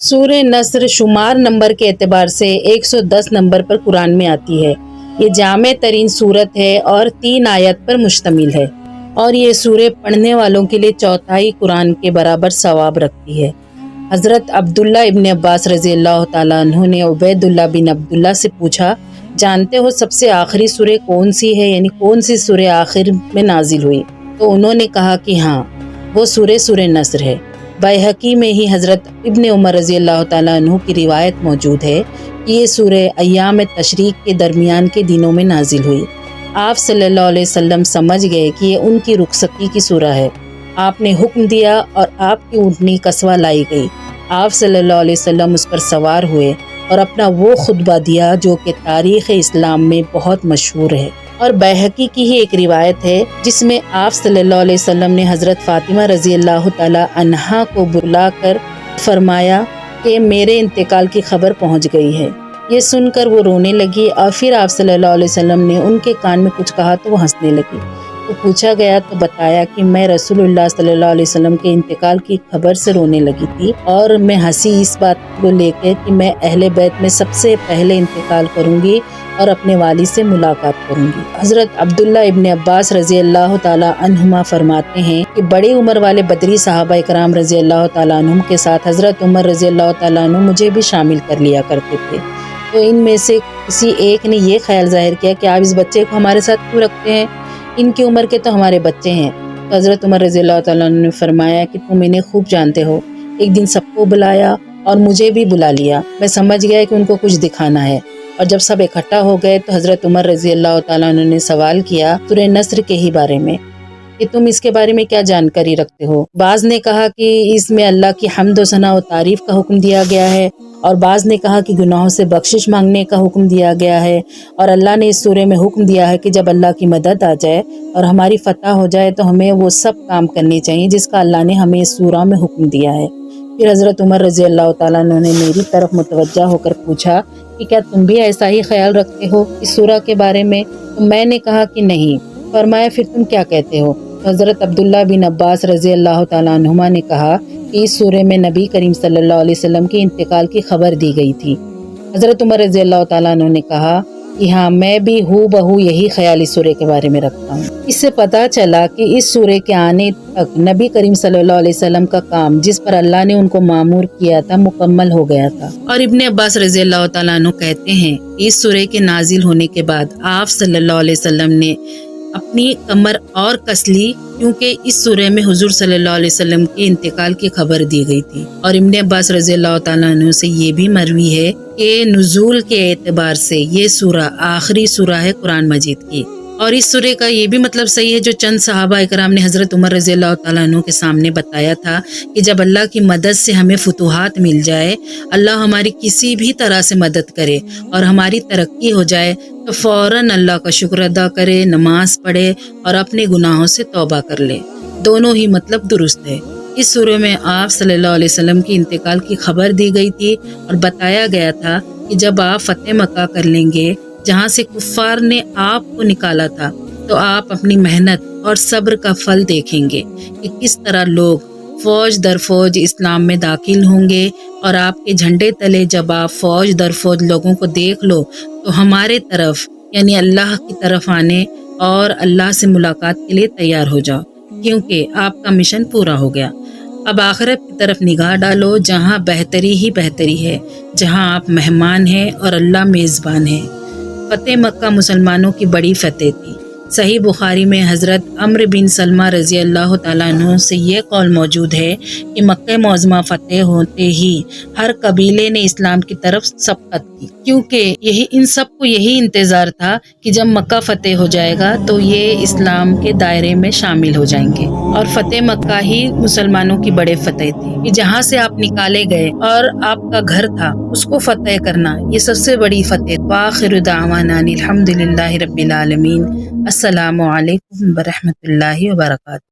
سورہ نصر شمار نمبر کے اعتبار سے 110 نمبر پر قرآن میں آتی ہے۔ یہ جامع ترین سورت ہے اور 3 آیت پر مشتمل ہے، اور یہ سورہ پڑھنے والوں کے لیے چوتھائی قرآن کے برابر ثواب رکھتی ہے۔ حضرت عبداللہ ابن عباس رضی اللہ تعالیٰ عنہ نے عبید اللہ بن عبداللہ سے پوچھا، جانتے ہو سب سے آخری سورہ کون سی ہے، یعنی کون سی سورہ آخر میں نازل ہوئی؟ تو انہوں نے کہا کہ ہاں، وہ سورہ نصر ہے۔ بیہقی میں ہی حضرت ابن عمر رضی اللہ تعالیٰ عنہ کی روایت موجود ہے کہ یہ سورہ ایام تشریق کے درمیان کے دنوں میں نازل ہوئی۔ آپ صلی اللہ علیہ وسلم سمجھ گئے کہ یہ ان کی رخصتی کی سورہ ہے۔ آپ نے حکم دیا اور آپ کی اونٹنی قصوہ لائی گئی۔ آپ صلی اللہ علیہ وسلم اس پر سوار ہوئے اور اپنا وہ خطبہ دیا جو کہ تاریخ اسلام میں بہت مشہور ہے، اور بیہقی کی ہی ایک روایت ہے جس میں آپ صلی اللہ علیہ وسلم نے حضرت فاطمہ رضی اللہ تعالی عنہا کو بلا کر فرمایا کہ میرے انتقال کی خبر پہنچ گئی ہے۔ یہ سن کر وہ رونے لگی، اور پھر آپ صلی اللہ علیہ وسلم نے ان کے کان میں کچھ کہا تو وہ ہنسنے لگی۔ تو پوچھا گیا تو بتایا کہ میں رسول اللہ صلی اللہ علیہ وسلم کے انتقال کی خبر سے رونے لگی تھی، اور میں ہنسی اس بات کو لے کے کہ میں اہل بیت میں سب سے پہلے انتقال کروں گی اور اپنے والد سے ملاقات کروں گی۔ حضرت عبداللہ ابن عباس رضی اللہ تعالیٰ عنہما فرماتے ہیں کہ بڑی عمر والے بدری صحابہ اکرام رضی اللہ تعالیٰ عنہم کے ساتھ حضرت عمر رضی اللہ تعالیٰ عنہ مجھے بھی شامل کر لیا کرتے تھے۔ تو ان میں سے کسی ایک نے یہ خیال ظاہر کیا کہ آپ اس بچے کو ہمارے ساتھ کیوں رکھتے ہیں، ان کی عمر کے تو ہمارے بچے ہیں۔ تو حضرت عمر رضی اللہ تعالیٰ عنہ نے فرمایا کہ تم انہیں خوب جانتے ہو، ایک دن سب کو بلایا اور مجھے بھی بلا لیا۔ میں سمجھ گیا کہ ان کو کچھ دکھانا ہے، اور جب سب اکٹھا ہو گئے تو حضرت عمر رضی اللہ تعالیٰ عنہ نے سوال کیا سورہ نصر کے ہی بارے میں کہ تم اس کے بارے میں کیا جانکاری رکھتے ہو؟ بعض نے کہا کہ اس میں اللہ کی حمد و ثنا و تعریف کا حکم دیا گیا ہے، اور بعض نے کہا کہ گناہوں سے بخشش مانگنے کا حکم دیا گیا ہے، اور اللہ نے اس سورہ میں حکم دیا ہے کہ جب اللہ کی مدد آ جائے اور ہماری فتح ہو جائے تو ہمیں وہ سب کام کرنے چاہیے جس کا اللہ نے ہمیں اس سورہ میں حکم دیا ہے۔ پھر حضرت عمر رضی اللہ تعالیٰ عنہ نے میری طرف متوجہ ہو کر پوچھا کہ کیا تم بھی ایسا ہی خیال رکھتے ہو اس سورہ کے بارے میں؟ تو میں نے کہا کہ نہیں۔ فرمایا پھر تم کیا کہتے ہو؟ تو حضرت عبداللہ بن عباس رضی اللہ تعالیٰ عنہما نے کہا کہ اس سورہ میں نبی کریم صلی اللہ علیہ وسلم کے انتقال کی خبر دی گئی تھی۔ حضرت عمر رضی اللہ تعالیٰ عنہ نے کہا کہ ہاں، میں بھی بہو یہی خیال اس سورہ کے بارے میں رکھتا ہوں۔ اس سے پتہ چلا کہ اس سورہ کے آنے تک نبی کریم صلی اللہ علیہ وسلم کا کام جس پر اللہ نے ان کو مامور کیا تھا مکمل ہو گیا تھا۔ اور ابن عباس رضی اللہ تعالیٰ عنہ کہتے ہیں اس سورہ کے نازل ہونے کے بعد آپ صلی اللہ علیہ وسلم نے اپنی کمر اور کس لی، کیونکہ اس سورہ میں حضور صلی اللہ علیہ وسلم کے انتقال کی خبر دی گئی تھی۔ اور ابن عباس رضی اللہ تعالیٰ عنہ سے یہ بھی مروی ہے کہ نزول کے اعتبار سے یہ سورہ آخری سورہ ہے قرآن مجید کی۔ اور اس سورہ کا یہ بھی مطلب صحیح ہے جو چند صحابہ اکرام نے حضرت عمر رضی اللہ تعالیٰ عنہ کے سامنے بتایا تھا کہ جب اللہ کی مدد سے ہمیں فتوحات مل جائے، اللہ ہماری کسی بھی طرح سے مدد کرے اور ہماری ترقی ہو جائے تو فوراً اللہ کا شکر ادا کرے، نماز پڑھے اور اپنے گناہوں سے توبہ کر لے۔ دونوں ہی مطلب درست ہے۔ اس سورہ میں آپ صلی اللہ علیہ وسلم کی انتقال کی خبر دی گئی تھی اور بتایا گیا تھا کہ جب آپ فتح مکہ کر لیں گے جہاں سے کفار نے آپ کو نکالا تھا، تو آپ اپنی محنت اور صبر کا پھل دیکھیں گے کہ کس طرح لوگ فوج در فوج اسلام میں داخل ہوں گے، اور آپ کے جھنڈے تلے جب آپ فوج در فوج لوگوں کو دیکھ لو تو ہمارے طرف یعنی اللہ کی طرف آنے اور اللہ سے ملاقات کے لیے تیار ہو جاؤ، کیونکہ آپ کا مشن پورا ہو گیا۔ اب آخرت کی طرف نگاہ ڈالو جہاں بہتری ہی بہتری ہے، جہاں آپ مہمان ہیں اور اللہ میزبان ہے۔ فتح مکہ مسلمانوں کی بڑی فتح تھی۔ صحیح بخاری میں حضرت عمرو بن سلمہ رضی اللہ تعالیٰ عنہ سے یہ قول موجود ہے کہ مکہ معظمہ فتح ہوتے ہی ہر قبیلے نے اسلام کی طرف سبقت کی، کیونکہ ان سب کو یہی انتظار تھا کہ جب مکہ فتح ہو جائے گا تو یہ اسلام کے دائرے میں شامل ہو جائیں گے۔ اور فتح مکہ ہی مسلمانوں کی بڑے فتح تھی کہ جہاں سے آپ نکالے گئے اور آپ کا گھر تھا اس کو فتح کرنا، یہ سب سے بڑی فتح۔ وآخر دعوانا الحمد للہ رب العالمین۔ السلام علیکم ورحمۃ اللہ وبرکاتہ۔